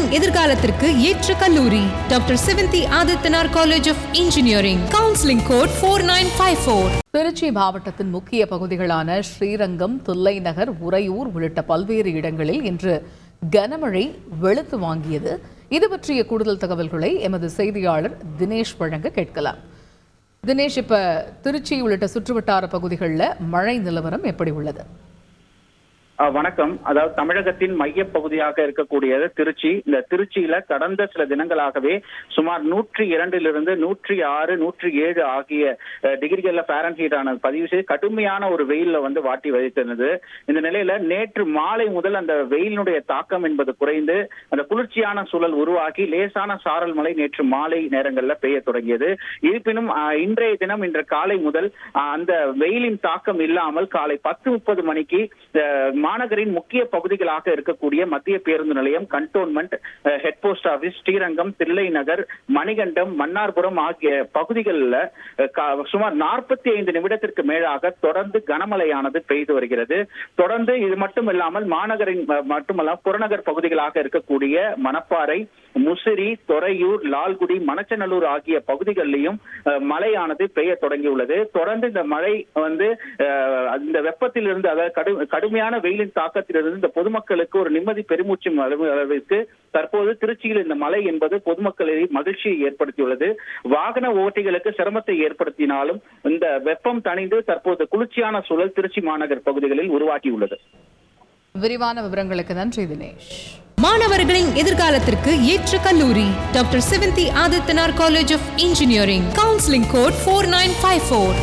மாணவர்களின் எதிர்காலத்திற்கு ஏற்ற கல்லூரி doctor Sevanthi Adithanar college of engineering. Counselling code 4954. Trichy மாவட்டத்தின் முக்கிய பகுதிகளான ஸ்ரீரங்கம், தில்லைநகர், உறையூர் உள்ளிட்ட பல்வேறு இடங்களில் இன்று கனமழை வெளுத்து வாங்கியது. இது பற்றிய கூடுதல் தகவல்களை எமது செய்தியாளர் தினேஷ் வழங்க கேட்கலாம். தினேஷ், இப்ப திருச்சி உள்ளிட்ட சுற்றுவட்டார பகுதிகளில் மழை நிலவரம் எப்படி உள்ளது? வணக்கம். அதாவது தமிழகத்தின் மைய பகுதியாக இருக்கக்கூடியது திருச்சி. இந்த திருச்சியில கடந்த சில தினங்களாகவே சுமார் 102 106 107 ஆகிய டிகிரிகள்ல ஃபாரன்ஹீட் ஆனது பதிவு செய்து கடுமையான ஒரு வெயில்ல வாட்டி வதைத்திருந்தது. இந்த நிலையில நேற்று மாலை முதல் அந்த வெயிலினுடைய தாக்கம் என்பது குறைந்து அந்த குளிர்ச்சியான சூழல் உருவாகி லேசான சாரல் மழை நேற்று மாலை நேரங்கள்ல பெய்ய தொடங்கியது. இருப்பினும் இன்றைய தினம் இன்று காலை முதல் அந்த வெயிலின் தாக்கம் இல்லாமல் காலை 10:30 மணிக்கு மாநகரின் முக்கிய பகுதிகளாக இருக்கக்கூடிய மத்திய பேருந்து நிலையம், cantonment, head post office, Srirangam, Thillai Nagar, Manikandam, Mannarpuram ஆகிய பகுதிகளில் சுமார் 45 நிமிடத்திற்கு மேலாக தொடர்ந்து கனமழையானது பெய்து வருகிறது. தொடர்ந்து இது மட்டும் இல்லாமல் மாநகரின் மட்டுமல்ல புறநகர் பகுதிகளாக இருக்கக்கூடிய மணப்பாறை, முசிறி, தொரையூர், லால்குடி, மணச்சநல்லூர் ஆகிய பகுதிகளிலும் மழையானது பெய்ய தொடங்கியுள்ளது. தொடர்ந்து இந்த மழை இந்த வெப்பத்திலிருந்து, அதாவது கடுமையான வெயிலின் தாக்கத்திலிருந்து இந்த பொதுமக்களுக்கு ஒரு நிம்மதி பெருமூச்சு அளவிற்கு தற்போது திருச்சியில் இந்த மழை என்பது பொதுமக்களிடையே மகிழ்ச்சியை ஏற்படுத்தியுள்ளது. வாகன ஓட்டிகளுக்கு சிரமத்தை ஏற்படுத்தினாலும் இந்த வெப்பம் தணிந்து தற்போது குளிர்ச்சியான சூழல் திருச்சி மாநகர் பகுதிகளில் உருவாக்கியுள்ளது. விரிவான விவரங்களுக்கு நன்றி தினேஷ். மாணவர்களின் எதிர்காலத்திற்கு ஏற்ற கல்லூரி doctor Sevanthi Adithanar college of engineering. Counselling code 4954.